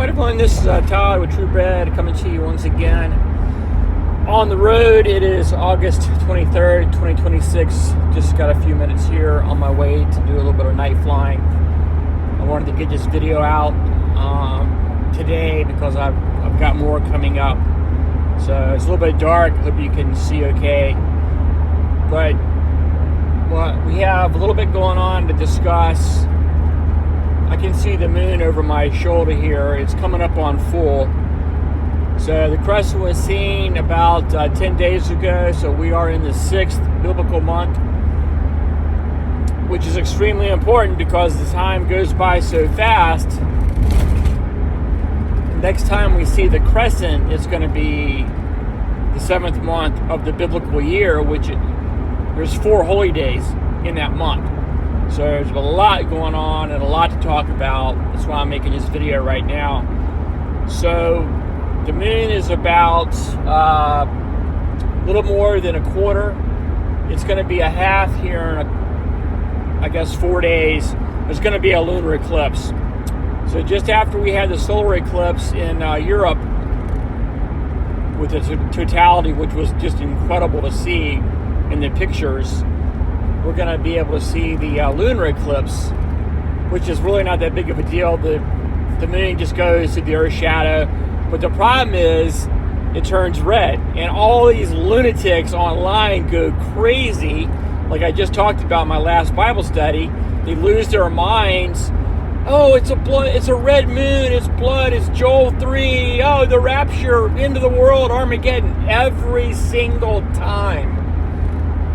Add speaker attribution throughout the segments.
Speaker 1: Alright everyone, this is Todd with True Bread coming to you once again on the road. It is August 23rd, 2026. Just got a few minutes here on my way to do a little bit of night flying. I wanted to get this video out today because I've got more coming up. So it's a little bit dark, hope you can see okay. But we have a little bit going on to discuss. I can see the moon over my shoulder here. It's coming up on full. So the crescent was seen about 10 days ago. So we are in the 6th biblical month, which is extremely important because the time goes by so fast. Next time we see the crescent, it's going to be the 7th month of the biblical year, which there's 4 holy days in that month. So there's a lot going on and a lot to talk about. That's why I'm making this video right now. So the moon is about a little more than a quarter. It's going to be a half here in, I guess, 4 days. There's going to be a lunar eclipse. So just after we had the solar eclipse in Europe with the totality, which was just incredible to see in the pictures, we're going to be able to see the lunar eclipse, which is really not that big of a deal. The moon just goes through the Earth's shadow. But the problem is it turns red. And all these lunatics online go crazy. Like I just talked about in my last Bible study. They lose their minds. Oh, it's a red moon. It's blood. It's Joel 3. Oh, the rapture, end of the world, Armageddon. Every single time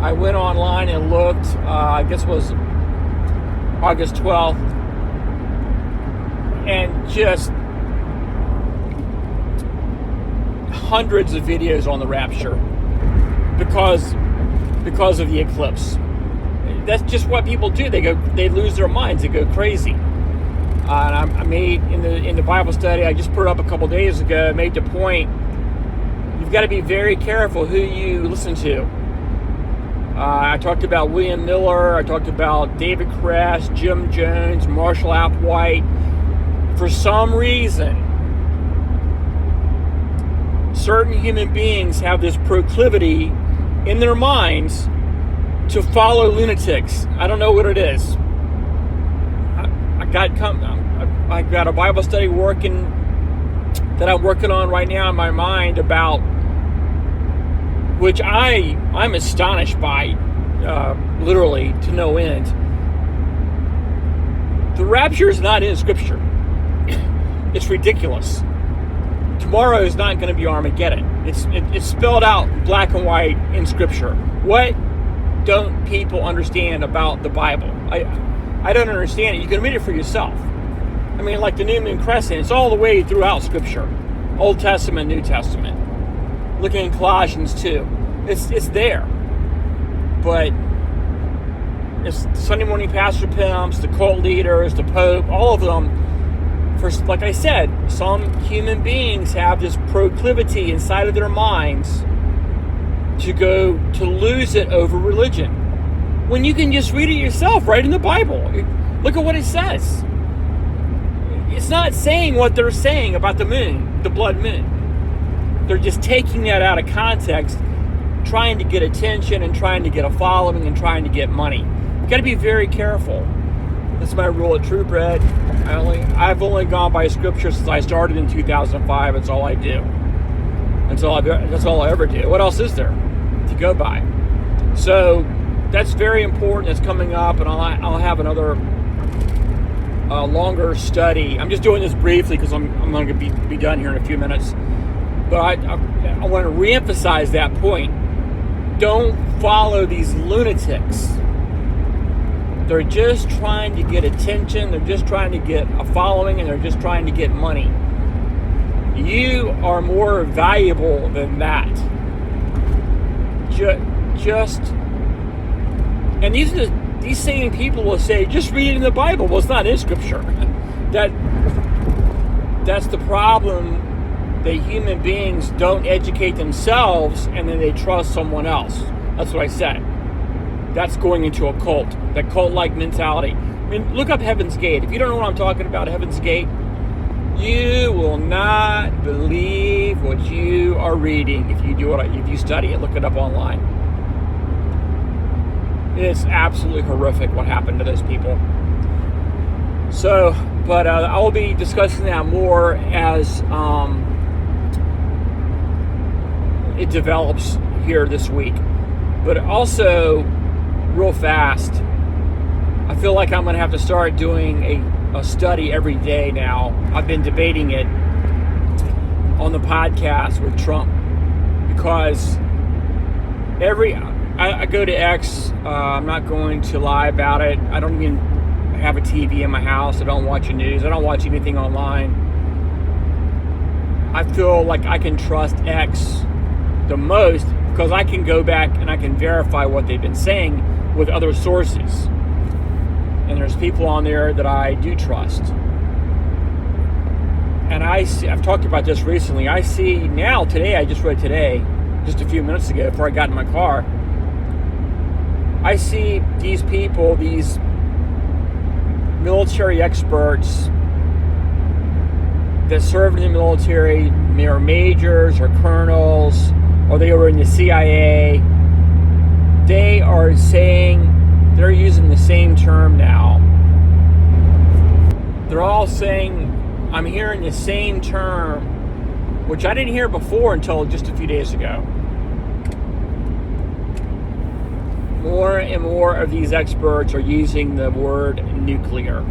Speaker 1: I went online and looked, I guess it was August 12th, and just hundreds of videos on the rapture because of the eclipse. That's just what people do. They lose their minds. They go crazy. And I made in the Bible study I just put it up a couple days ago. I made the point: you've got to be very careful who you listen to. I talked about William Miller. I talked about David Kress, Jim Jones, Marshall Applewhite. For some reason, certain human beings have this proclivity in their minds to follow lunatics. I don't know what it is. I got a Bible study that I'm working on right now in my mind about, which I'm astonished by, literally to no end. The rapture is not in Scripture. It's ridiculous. Tomorrow is not going to be Armageddon. It's spelled out black and white in Scripture. What don't people understand about the Bible? I don't understand it. You can read it for yourself. I mean, like the New Moon Crescent, it's all the way throughout Scripture. Old Testament, New Testament. Looking in Colossians 2. It's there. But it's Sunday morning pastor pimps, the cult leaders, the Pope, all of them. Like I said, some human beings have this proclivity inside of their minds to lose it over religion. When you can just read it yourself right in the Bible. Look at what it says. It's not saying what they're saying about the moon, the blood moon. They're just taking that out of context, trying to get attention and trying to get a following and trying to get money. You've got to be very careful. That's my rule at True Bread. I've only gone by Scripture since I started in 2005. That's all I do. That's all I ever do. What else is there to go by? So that's very important. That's coming up, and I'll have another longer study. I'm just doing this briefly because I'm going to be done here in a few minutes. But I want to reemphasize that point. Don't follow these lunatics. They're just trying to get attention. They're just trying to get a following, and they're just trying to get money. You are more valuable than that. And these same people will say, just read it in the Bible. Well, it's not in Scripture. That's the problem. That human beings don't educate themselves, and then they trust someone else. That's what I said. That's going into a cult. That cult-like mentality. I mean, look up Heaven's Gate. If you don't know what I'm talking about, Heaven's Gate, You will not believe what you are reading if you study it, look it up online. It's absolutely horrific what happened to those people. So, but I will be discussing that more as it develops here this week. But also, real fast, I feel like I'm going to have to start doing a study every day now. I've been debating it on the podcast with Trump because I go to X. I'm not going to lie about it. I don't even have a TV in my house. I don't watch the news. I don't watch anything online. I feel like I can trust X the most because I can go back and I can verify what they've been saying with other sources. And there's people on there that I do trust. And I've talked about this recently. I see now, today, I just read today, just a few minutes ago before I got in my car, I see these people, these military experts that served in the military, they're majors or colonels, or they were in the CIA. They are saying, they're using the same term now. They're all saying, I'm hearing the same term, which I didn't hear before until just a few days ago. More and more of these experts are using the word nuclear.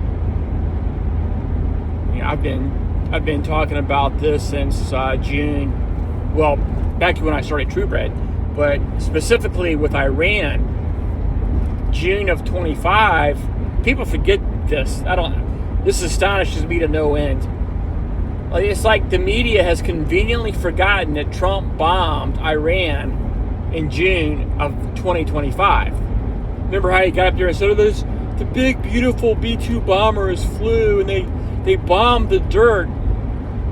Speaker 1: Yeah, I've been talking about this since June. Well, back when I started TrueBred, but specifically with Iran, June of 25. People forget this. This astonishes me to no end. It's like the media has conveniently forgotten that Trump bombed Iran in June of 2025. Remember how he got up there and said, the big, beautiful B-2 bombers flew and they bombed the dirt.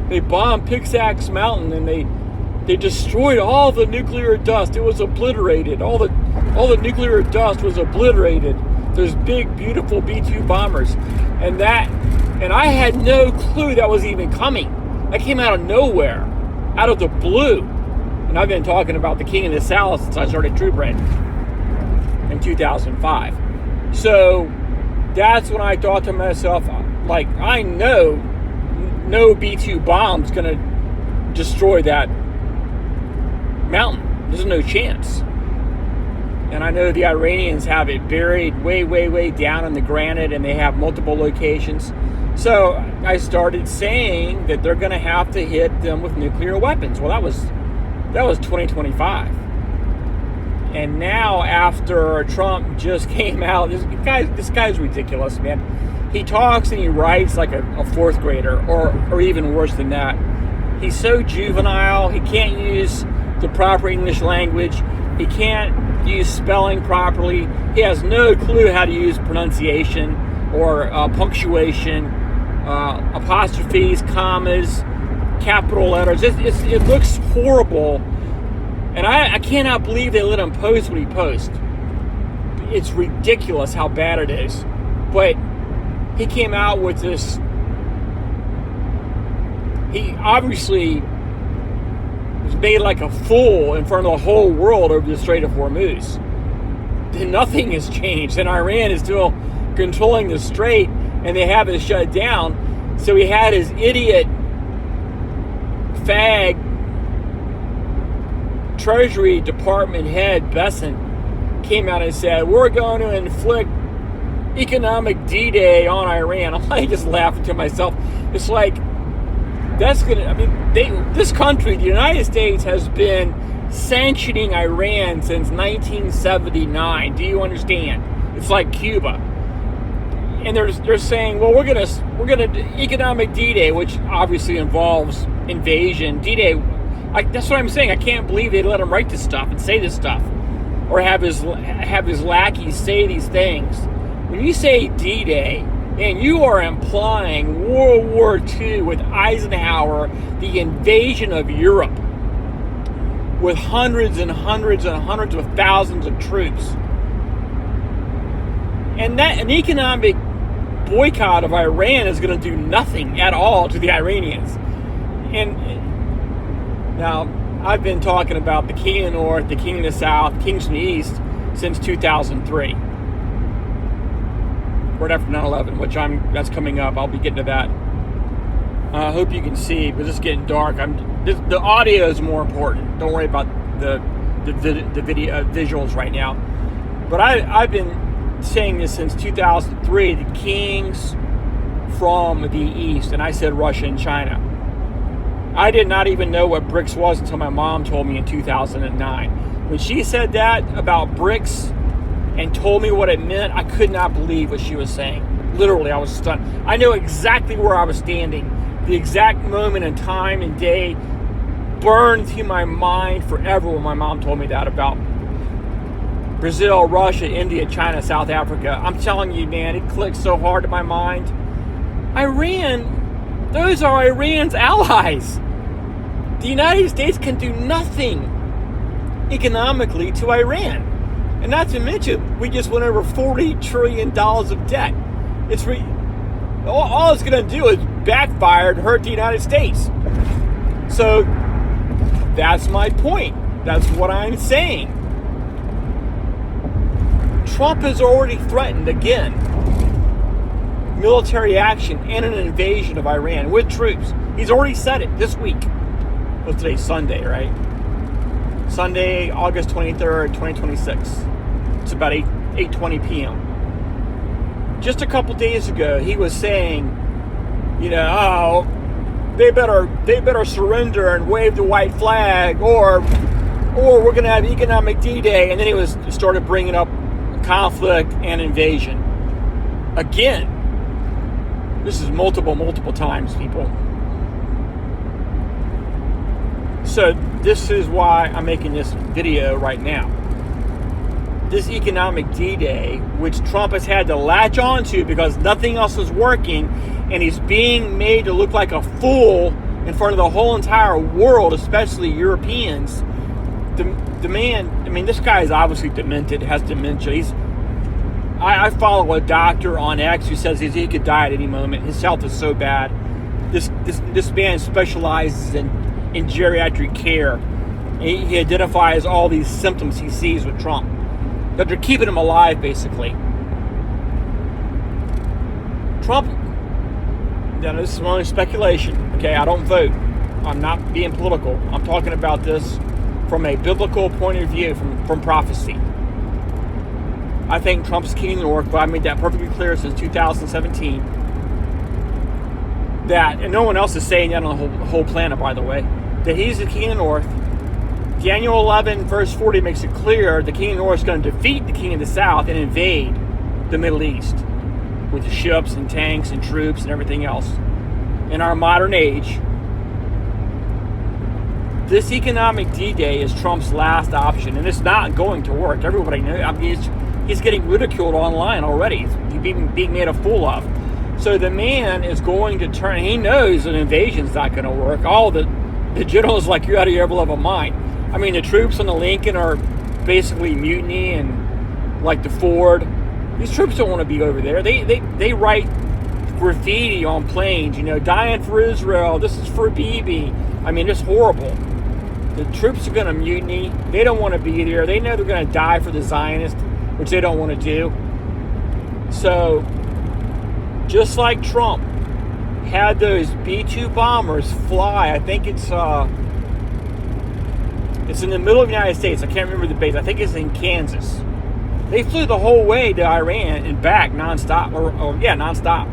Speaker 1: They bombed Pixax Mountain and they destroyed all the nuclear dust. It was obliterated. All the nuclear dust was obliterated. Those big, beautiful B-2 bombers. And I had no clue that was even coming. That came out of nowhere, out of the blue. And I've been talking about the King of the South since I started TrueBred in 2005. So that's when I thought to myself, like, I know no B-2 bomb's going to destroy that mountain. There's no chance. And I know the Iranians have it buried way, way, way down in the granite, and they have multiple locations. So I started saying that they're going to have to hit them with nuclear weapons. Well, that was 2025. And now, after Trump just came out, this guy's ridiculous, man. He talks and he writes like a fourth grader, or even worse than that. He's so juvenile. He can't use the proper English language. He can't use spelling properly. He has no clue how to use pronunciation or punctuation, apostrophes, commas, capital letters. It looks horrible. And I cannot believe they let him post what he posts. It's ridiculous how bad it is. But he came out with this. He obviously was made like a fool in front of the whole world over the Strait of Hormuz. And nothing has changed. And Iran is still controlling the strait, and they have it shut down. So he had his idiot fag Treasury Department head, Besant, came out and said, we're going to inflict economic D-Day on Iran. I'm just laughing to myself. It's like, this country, the United States, has been sanctioning Iran since 1979. Do you understand? It's like Cuba. And they're saying, well, we're gonna economic D-Day, which obviously involves invasion. D-Day, that's what I'm saying. I can't believe they let him write this stuff and say this stuff, or have his lackeys say these things. When you say D-Day, and you are implying World War II with Eisenhower, the invasion of Europe, with hundreds and hundreds and hundreds of thousands of troops. And that an economic boycott of Iran is going to do nothing at all to the Iranians. And now, I've been talking about the king of the north, the king of the south, kings from the east since 2003. Right after 9/11, which that's coming up. I'll be getting to that. I hope you can see, because it's getting dark. The audio is more important. Don't worry about the video visuals right now. But I've been saying this since 2003. The kings from the east, and I said Russia and China. I did not even know what BRICS was until my mom told me in 2009. When she said that about BRICS and told me what it meant, I could not believe what she was saying. Literally, I was stunned. I know exactly where I was standing. The exact moment in time and day burned through my mind forever when my mom told me that about Brazil, Russia, India, China, South Africa. I'm telling you, man, it clicked so hard in my mind. Iran, those are Iran's allies. The United States can do nothing economically to Iran. And not to mention, we just went over $40 trillion of debt. All it's going to do is backfire and hurt the United States. So that's my point. That's what I'm saying. Trump has already threatened again military action and an invasion of Iran with troops. He's already said it this week. Well, today's Sunday, right? Sunday, August 23rd, 2026. It's about 8:20 p.m. Just a couple days ago, he was saying, they better surrender and wave the white flag, or we're going to have economic D-Day. And then he started bringing up conflict and invasion. Again, this is multiple times, people. So this is why I'm making this video right now. This economic D-Day, which Trump has had to latch onto because nothing else is working, and he's being made to look like a fool in front of the whole entire world, especially Europeans. The man, this guy is obviously demented, has dementia. I follow a doctor on X who says he could die at any moment. His health is so bad. This man specializes in geriatric care. He identifies all these symptoms he sees with Trump. That they're keeping him alive, basically. Trump, this is only speculation, okay? I don't vote. I'm not being political. I'm talking about this from a biblical point of view, from prophecy. I think Trump's king of the north, but I made that perfectly clear since 2017. And no one else is saying that on the whole planet, by the way, that he's the king of the north. Daniel 11, verse 40 makes it clear the king of the north is going to defeat the king of the south and invade the Middle East with ships and tanks and troops and everything else. In our modern age, this economic D-Day is Trump's last option, and it's not going to work. Everybody knows. He's getting ridiculed online already. He's being made a fool of. So the man is going to turn. He knows an invasion's not going to work. All the generals like you're out of your level of mind. The troops on the Lincoln are basically mutiny, and like the Ford. These troops don't want to be over there. They write graffiti on planes, dying for Israel. This is for Bibi. It's horrible. The troops are going to mutiny. They don't want to be there. They know they're going to die for the Zionists, which they don't want to do. So, just like Trump had those B-2 bombers fly, I think it's in the middle of the United States. I can't remember the base. I think it's in Kansas. They flew the whole way to Iran and back nonstop. Nonstop.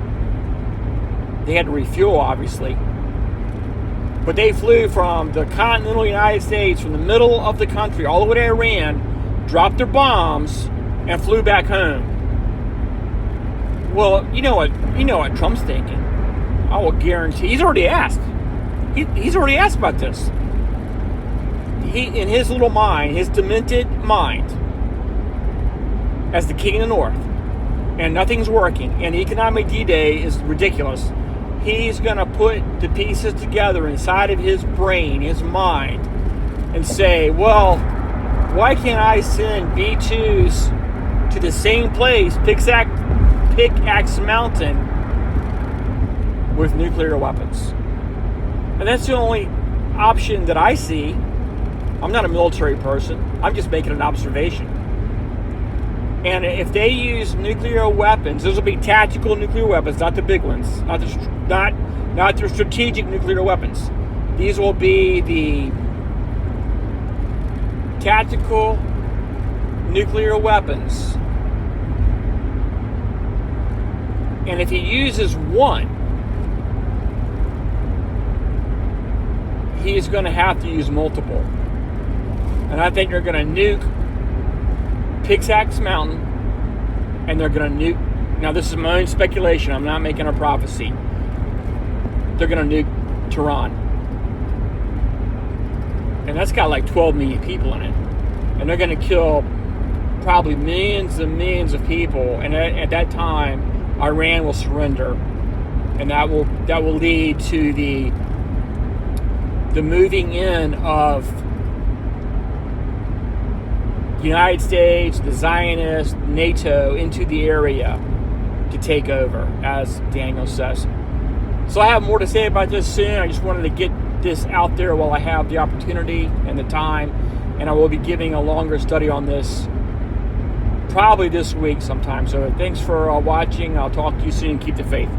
Speaker 1: They had to refuel, obviously. But they flew from the continental United States, from the middle of the country, all the way to Iran, dropped their bombs, and flew back home. Well, you know what Trump's thinking. I will guarantee. He's already asked. He's already asked about this. In his little mind, his demented mind, as the king of the north, and nothing's working, and economic D-Day is ridiculous, he's going to put the pieces together inside of his brain, his mind, and say, well, why can't I send B-2s to the same place, pick exact pickaxe mountain with nuclear weapons. And that's the only option that I see. I'm not a military person. I'm just making an observation. And if they use nuclear weapons, those will be tactical nuclear weapons, not the big ones, not the strategic nuclear weapons. These will be the tactical nuclear weapons. And if he uses one, he is going to have to use multiple. And I think they're going to nuke Pickaxe Mountain, and they're going to nuke. Now, this is my own speculation. I'm not making a prophecy. They're going to nuke Tehran. And that's got like 12 million people in it. And they're going to kill probably millions and millions of people. And at that time, Iran will surrender. And that will lead to the moving in of the United States, the Zionists, NATO into the area to take over, as Daniel says. So I have more to say about this soon. I just wanted to get this out there while I have the opportunity and the time. And I will be giving a longer study on this probably this week sometime. So thanks for watching. I'll talk to you soon. Keep the faith.